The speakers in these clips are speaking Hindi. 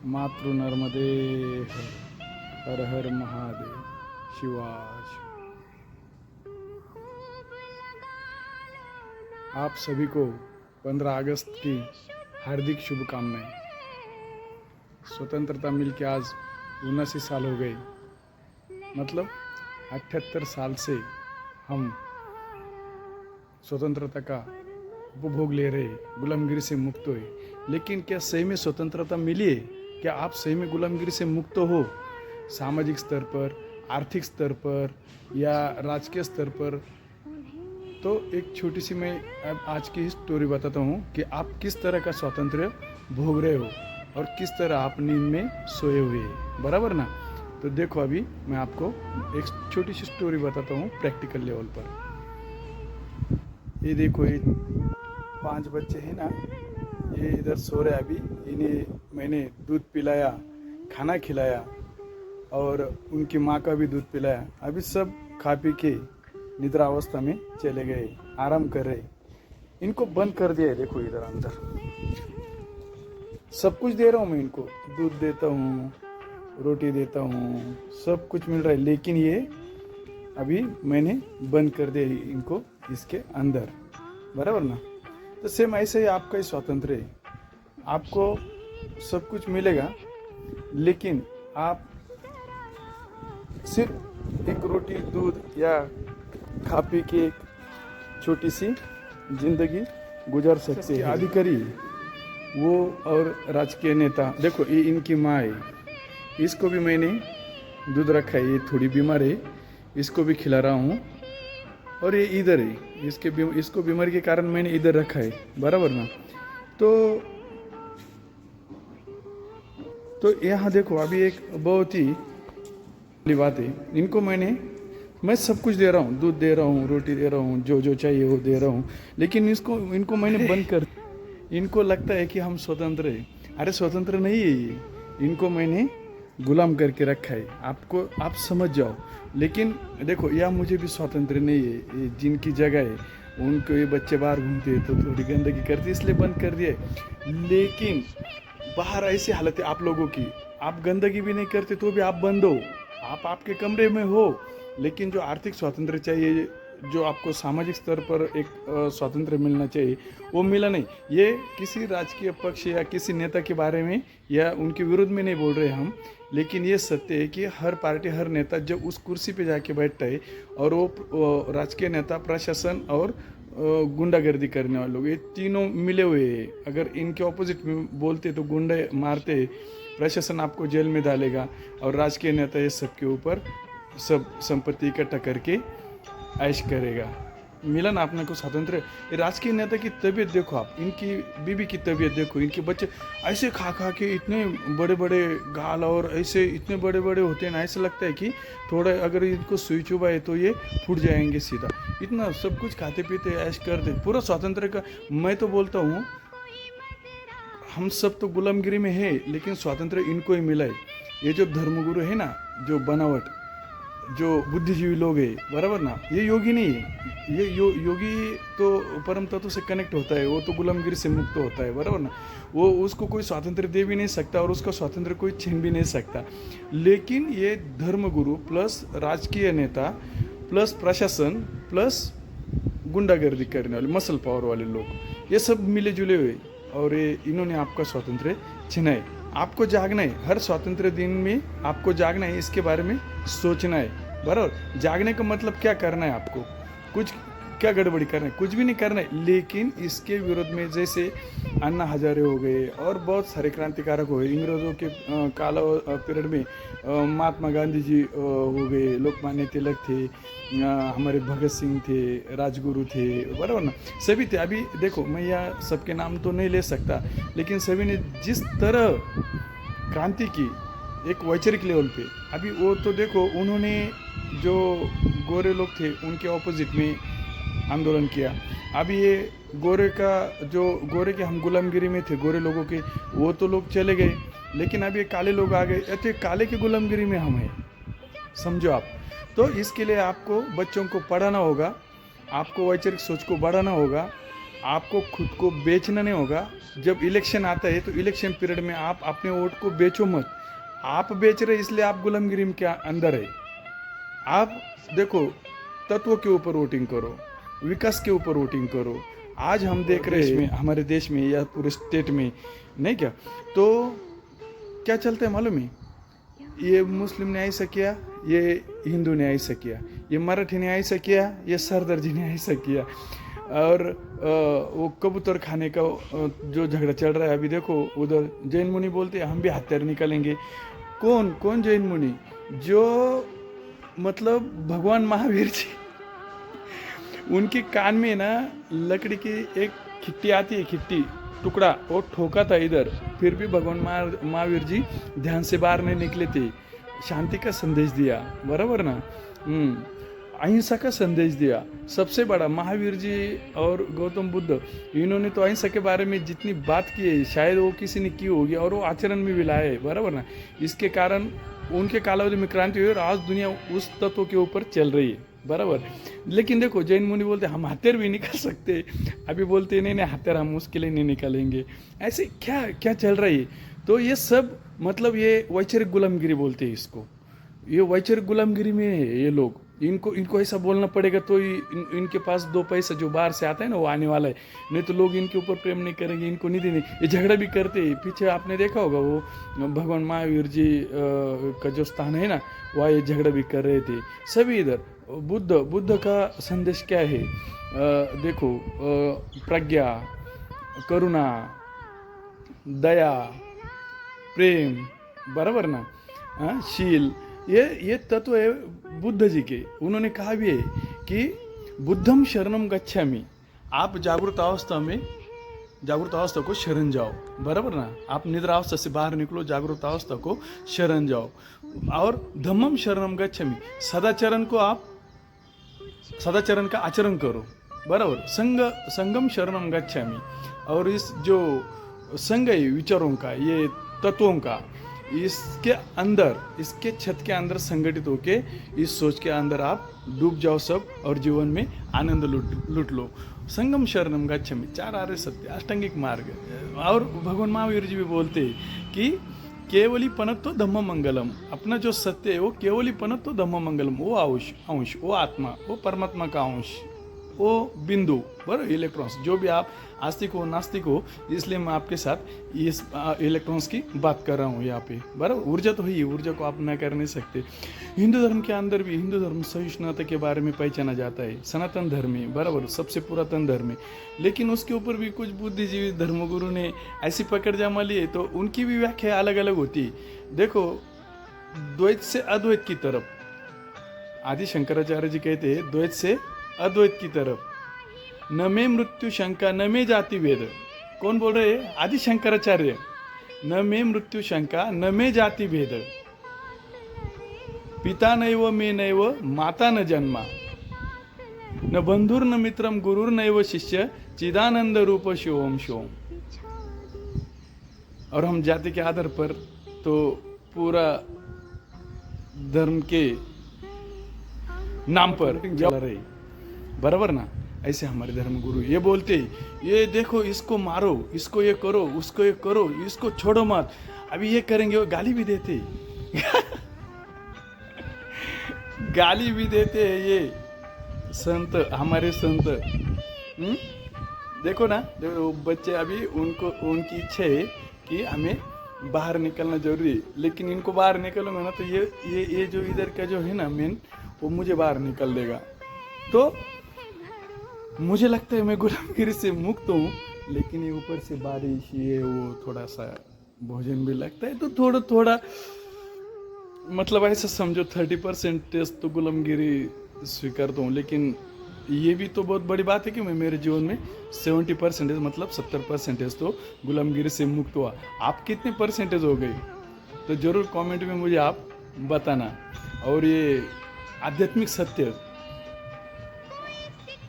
मातृ नर्मदे हर हर हर महादेव शिवाय। आप सभी को 15 अगस्त की हार्दिक शुभकामनाएं। स्वतंत्रता मिल के आज 79 साल हो गए, मतलब 78 साल से हम स्वतंत्रता का उपभोग ले रहे, गुलामगिरी से मुक्त हुए। लेकिन क्या सही में स्वतंत्रता मिली है? क्या आप सही में गुलामगिरी से मुक्त हो? सामाजिक स्तर पर, आर्थिक स्तर पर या राजकीय स्तर पर? तो एक छोटी सी मैं अब आज की स्टोरी बताता हूँ कि आप किस तरह का स्वातंत्र्य भोग रहे हो और किस तरह आप नींद में सोए हुए हैं, बराबर ना? तो देखो, अभी मैं आपको एक छोटी सी स्टोरी बताता हूँ प्रैक्टिकल लेवल पर। ये देखो, ये 5 बच्चे हैं ना, ये इधर सो रहे। अभी इन्हें मैंने दूध पिलाया, खाना खिलाया और उनकी माँ का भी दूध पिलाया। अभी सब खा पी के निद्रा अवस्था में चले गए, आराम कर रहे। इनको बंद कर दिया है, देखो इधर अंदर सब कुछ दे रहा हूँ मैं इनको, दूध देता हूँ, रोटी देता हूँ, सब कुछ मिल रहा है। लेकिन ये अभी मैंने बंद कर दिया इनको इसके अंदर, बराबर ना? तो सेम ऐसे ही आपका ही स्वातंत्र्य है। आपको सब कुछ मिलेगा, लेकिन आप सिर्फ एक रोटी, दूध या खा पी के एक छोटी सी जिंदगी गुजार सकते हैं। अधिकारी वो और राजकीय नेता, देखो ये इनकी माँ है, इसको भी मैंने दूध रखा है। ये थोड़ी बीमार है, इसको भी खिला रहा हूँ। और ये इधर है, इसको बीमारी के कारण मैंने इधर रखा है, बराबर ना? तो यहाँ देखो, अभी एक बहुत ही बड़ी बात है। इनको मैं सब कुछ दे रहा हूँ, दूध दे रहा हूँ, रोटी दे रहा हूँ, जो जो चाहिए वो दे रहा हूँ। लेकिन इनको मैंने बंद कर। इनको लगता है कि हम स्वतंत्र है। अरे स्वतंत्र नहीं है ये, इनको मैंने गुलाम करके रखा है। आप समझ जाओ। लेकिन देखो, यह मुझे भी स्वतंत्र नहीं है। ये जिनकी जगह है, उनको ये बच्चे बाहर घूमते हैं तो थोड़ी गंदगी करते, इसलिए बंद कर दिए। लेकिन बाहर ऐसी हालत है आप लोगों की, आप गंदगी भी नहीं करते तो भी आप बंद हो, आप आपके कमरे में हो। लेकिन जो आर्थिक स्वातंत्र्य चाहिए, जो आपको सामाजिक स्तर पर एक स्वातंत्र्य मिलना चाहिए, वो मिला नहीं। ये किसी राजकीय पक्ष या किसी नेता के बारे में या उनके विरुद्ध में नहीं बोल रहे हम, लेकिन ये सत्य है कि हर पार्टी, हर नेता जब उस कुर्सी पे जाके बैठता है और वो राजकीय नेता, प्रशासन और गुंडागर्दी करने वाले लोग, ये तीनों मिले हुए हैं। अगर इनके ऑपोजिट में बोलते तो गुंडे मारते, प्रशासन आपको जेल में डालेगा और राजकीय नेता ये सबके ऊपर सब संपत्ति इकट्ठा करके ऐश करेगा। मिला ना अपने को स्वातंत्र्य। ये राजकीय नेता की तबीयत देखो, आप इनकी बीबी की तबीयत देखो, इनके बच्चे ऐसे खा खा के इतने बड़े बड़े गाल और ऐसे इतने बड़े बड़े होते हैं ना, ऐसा लगता है कि थोड़ा अगर इनको सुई चुभाए तो ये फूट जाएंगे सीधा। इतना सब कुछ खाते पीते ऐश करते, पूरा स्वातंत्र्य का। मैं तो बोलता हूँ हम सब तो गुलामगिरी में है, लेकिन स्वातंत्र्य इनको ही मिला है। ये जो धर्मगुरु है ना, जो बनावट, जो बुद्धिजीवी लोग हैं, बराबर ना, ये योगी नहीं है। ये योगी तो परम तत्व से कनेक्ट होता है, वो तो गुलामगिरी से मुक्त होता है, बराबर ना? वो उसको कोई स्वातंत्र्य दे भी नहीं सकता और उसका स्वातंत्र्य कोई छीन भी नहीं सकता। लेकिन ये धर्मगुरु प्लस राजकीय नेता प्लस प्रशासन प्लस गुंडागर्दी करने वाले, मसल पावर वाले लोग, ये सब मिले जुले हुए और ये इन्होंने आपका स्वातंत्र्य छीना है। आपको जागना है, हर स्वतंत्र दिन में आपको जागना है, इसके बारे में सोचना है, बराबर? जागने का मतलब क्या करना है आपको? कुछ क्या गड़बड़ी करना है? कुछ भी नहीं करना है। लेकिन इसके विरोध में जैसे अन्ना हजारे हो गए और बहुत सारे क्रांतिकारक हो गए। इंग्रजों के काल पीरियड में महात्मा गांधी जी हो गए, लोकमान्य तिलक थे, हमारे भगत सिंह थे, राजगुरु थे, बराबर ना? सभी थे। अभी देखो, मैं यहाँ सबके नाम तो नहीं ले सकता, लेकिन सभी ने जिस तरह क्रांति की एक वैचारिक लेवल पे, अभी वो तो देखो, उन्होंने जो गोरे लोग थे उनके ऑपोजिट में आंदोलन किया। अभी ये गोरे के हम गुलामगिरी में थे, गोरे लोगों के, वो तो लोग चले गए। लेकिन अब ये काले लोग आ गए, तो काले की गुलामगिरी में हम हैं, समझो आप। तो इसके लिए आपको बच्चों को पढ़ाना होगा, आपको वैचारिक सोच को बढ़ाना होगा आपको खुद को बेचना नहीं होगा। जब इलेक्शन आता है तो इलेक्शन पीरियड में आप अपने वोट को बेचो मत। आप बेच रहे इसलिए आप गुलामगिरी के अंदर है। आप देखो, तत्व के ऊपर वोटिंग करो, विकास के ऊपर वोटिंग करो। आज हम देख रहे हैं हमारे देश में या पूरे स्टेट में, नहीं क्या, तो क्या चलता है मालूम है? ये मुस्लिम ने ऐसा किया, ये हिंदू ने ऐसा किया, ये मराठी ने ऐसा किया, ये सरदार जी ने ऐसा किया। और वो कबूतर खाने का जो झगड़ा चल रहा है अभी, देखो उधर जैन मुनि बोलते हैं हम भी हथियार निकालेंगे। कौन कौन जैन मुनि? जो मतलब भगवान महावीर जी, उनके कान में ना लकड़ी की एक खिट्टी आती है, खिट्टी टुकड़ा, वो ठोका था इधर, फिर भी भगवान महावीर जी ध्यान से बाहर नहीं निकले थे। शांति का संदेश दिया, बराबर ना? अहिंसा का संदेश दिया। सबसे बड़ा महावीर जी और गौतम बुद्ध, इन्होंने तो अहिंसा के बारे में जितनी बात की है शायद वो किसी ने की होगी, और वो आचरण में भी लाए, बराबर ना? इसके कारण उनके कालावधि में क्रांति हुई और आज दुनिया उस तत्व के ऊपर चल रही है, बराबर। लेकिन देखो जैन मुनि बोलते हम हथियार भी निकाल सकते, अभी बोलते नहीं नहीं हथियार हम उसके लिए नहीं निकालेंगे। ऐसे क्या क्या चल रही है? तो ये सब मतलब ये वैचारिक गुलामगिरी बोलते हैं इसको। ये वैचारिक गुलामगिरी में है ये लोग। इनको ऐसा बोलना पड़ेगा तो इनके पास दो पैसा जो बाहर से आता है ना वो आने वाला है, नहीं तो लोग इनके ऊपर प्रेम नहीं करेंगे, इनको नहीं देंगे। ये झगड़ा भी करते हैं। पीछे आपने देखा होगा वो भगवान महावीर जी का जो स्थान है ना, वहाँ ये झगड़ा भी कर रहे थे सभी इधर। बुद्ध का संदेश क्या है? देखो, प्रज्ञा, करुणा, दया, प्रेम, बराबर ना? शील, ये तत्व है बुद्ध जी के। उन्होंने कहा भी है कि बुद्धम शरणम गच्छामि। आप जागृत अवस्था को शरण जाओ, बराबर ना? आप निद्रा अवस्था से बाहर निकलो, जागृत अवस्था को शरण जाओ। और धम्मम शरणम गच्छामि, सदाचरण का आचरण करो, बराबर। संगम शरणम गच्छामि, और इस जो संग है विचारों का, ये तत्वों का, इसके छत के अंदर संगठित होके इस सोच के अंदर आप डूब जाओ सब, और जीवन में आनंद लूट लो। संगम शरणम गच्छामि, 4 आर्य सत्य, अष्टांगिक मार्ग। और भगवान महावीर जी भी बोलते हैं कि केवली पनत्तो धम्म मंगलम। अपना जो सत्य है वो केवली पनत्तो धम्म मंगलम, वो अंश, वो आत्मा, वो परमात्मा का अंश, वो बिंदु, बराबर। इलेक्ट्रॉन्स, जो भी आप आस्तिक हो नास्तिक हो, इसलिए मैं आपके साथ इस इलेक्ट्रॉन्स की बात कर रहा हूँ यहाँ पे, बराबर। ऊर्जा तो है, ऊर्जा को आप न कर नहीं सकते। हिंदू धर्म के अंदर भी, हिंदू धर्म सहिष्णुता के बारे में पहचाना जाता है, सनातन धर्म है, बराबर, सबसे पुरातन धर्म है। लेकिन उसके ऊपर भी कुछ बुद्धिजीवी धर्मगुरु ने ऐसी पकड़ जमा ली है, तो उनकी भी व्याख्या अलग अलग होती है। देखो, द्वैत से अद्वैत की तरफ, आदि शंकराचार्य जी कहते हैं द्वैत से अद्वैत की तरफ, न में मृत्यु शंका न में जाति भेद। कौन बोल रहे हैं? आदि शंकराचार्य। न में मृत्यु शंका न में जाति भेद, पिता नैव मे नैव माता न जन्मा, न बंधुर न मित्रम गुरुर नैव शिष्य, चिदानंद रूप शिवम शिवम। और हम जाति के आधार पर तो पूरा धर्म के नाम पर चल रहे, बराबर ना? ऐसे हमारे धर्म गुरु ये बोलते, ये देखो इसको मारो, इसको ये करो, उसको ये करो, इसको छोड़ो मत, अभी ये करेंगे, वो गाली भी देते गाली भी देते हैं ये संत, हमारे संत। देखो ना, देखो बच्चे अभी उनकी इच्छा है कि हमें बाहर निकलना जरूरी है, लेकिन इनको बाहर निकलूंगा ना तो ये जो इधर का जो है ना मेन, वो मुझे बाहर निकल देगा। तो मुझे लगता है मैं गुलामगिरी से मुक्त हूँ, लेकिन ये ऊपर से बारिश, ये वो, थोड़ा सा भोजन भी लगता है, तो थोड़ा मतलब ऐसा समझो 30% तो गुलामगिरी स्वीकारता हूँ। लेकिन ये भी तो बहुत बड़ी बात है कि मैं मेरे जीवन में 70% मतलब 70% तो गुलामगिरी से मुक्त हुआ। आप कितने परसेंटेज हो गए तो ज़रूर कमेंट में मुझे आप बताना। और ये आध्यात्मिक सत्य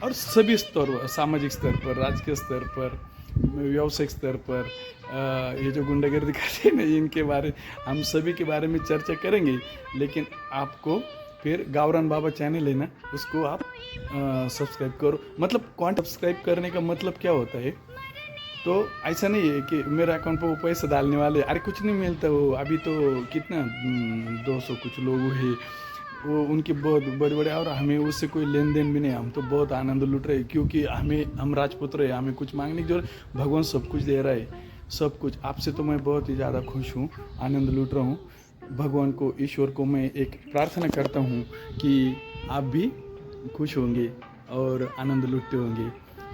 और सभी स्तर पर, सामाजिक स्तर पर, राजकीय स्तर पर, व्यावसायिक स्तर पर, ये जो गुंडागर्दी करते हैं ना, इनके बारे हम सभी के बारे में चर्चा करेंगे। लेकिन आपको फिर गावरान बाबा चैनल है ना, उसको आप सब्सक्राइब करो। मतलब सब्सक्राइब करने का मतलब क्या होता है, तो ऐसा नहीं है कि मेरे अकाउंट पर वो पैसे डालने वाले, अरे कुछ नहीं मिलता। वो अभी तो कितना 200 कुछ लोग हैं, वो उनके बहुत बड़े बड़े, और हमें उससे कोई लेन देन भी नहीं। हम तो बहुत आनंद लूट रहे हैं, क्योंकि हम राजपूत रहे, हमें कुछ मांगने की जरूरत, भगवान सब कुछ दे रहा है, सब कुछ। आपसे तो मैं बहुत ही ज़्यादा खुश हूँ, आनंद लूट रहा हूँ। भगवान को, ईश्वर को मैं एक प्रार्थना करता हूँ कि आप भी खुश होंगे और आनंद लूटते होंगे।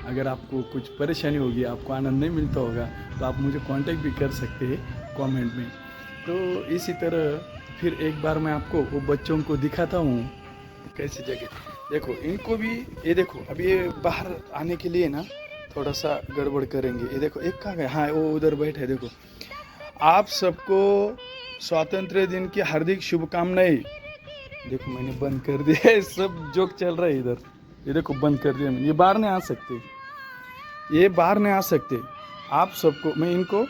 अगर आपको कुछ परेशानी होगी, आपको आनंद नहीं मिलता होगा, तो आप मुझे कांटेक्ट भी कर सकते हैं कमेंट में। तो इसी तरह फिर एक बार मैं आपको वो बच्चों को दिखाता हूँ कैसी जगह। देखो इनको भी, ये देखो अभी ये बाहर आने के लिए ना थोड़ा सा गड़बड़ करेंगे। ये देखो एक कहाँ गया, हाँ वो उधर बैठे है। देखो, आप सबको स्वातंत्र्य दिन की हार्दिक शुभकामनाएं। देखो मैंने बंद कर दिया है, सब जोक चल रहा है इधर। ये देखो बंद कर दिया मैंने, ये बाहर नहीं आ सकते, ये बाहर नहीं आ सकते। आप सबको मैं इनको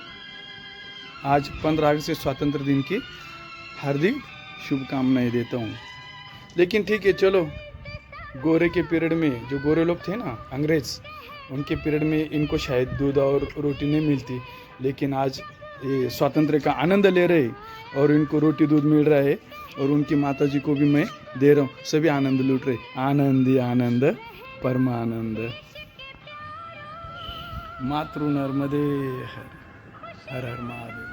आज 15 अगस्त से स्वतंत्र दिन की हार्दिक शुभकामनाएं देता हूँ। लेकिन ठीक है चलो, गोरे के पीरियड में जो गोरे लोग थे ना, अंग्रेज, उनके पीरियड में इनको शायद दूध और रोटी नहीं मिलती, लेकिन आज ये स्वातंत्र्य का आनंद ले रहे और इनको रोटी दूध मिल रहा है, और उनकी माता जी को भी मैं दे रहा हूँ। सभी आनंद लूट रहे, आनंद ही आनंद, परमानंद। मातृ नर्मदे, हर हर महादेव।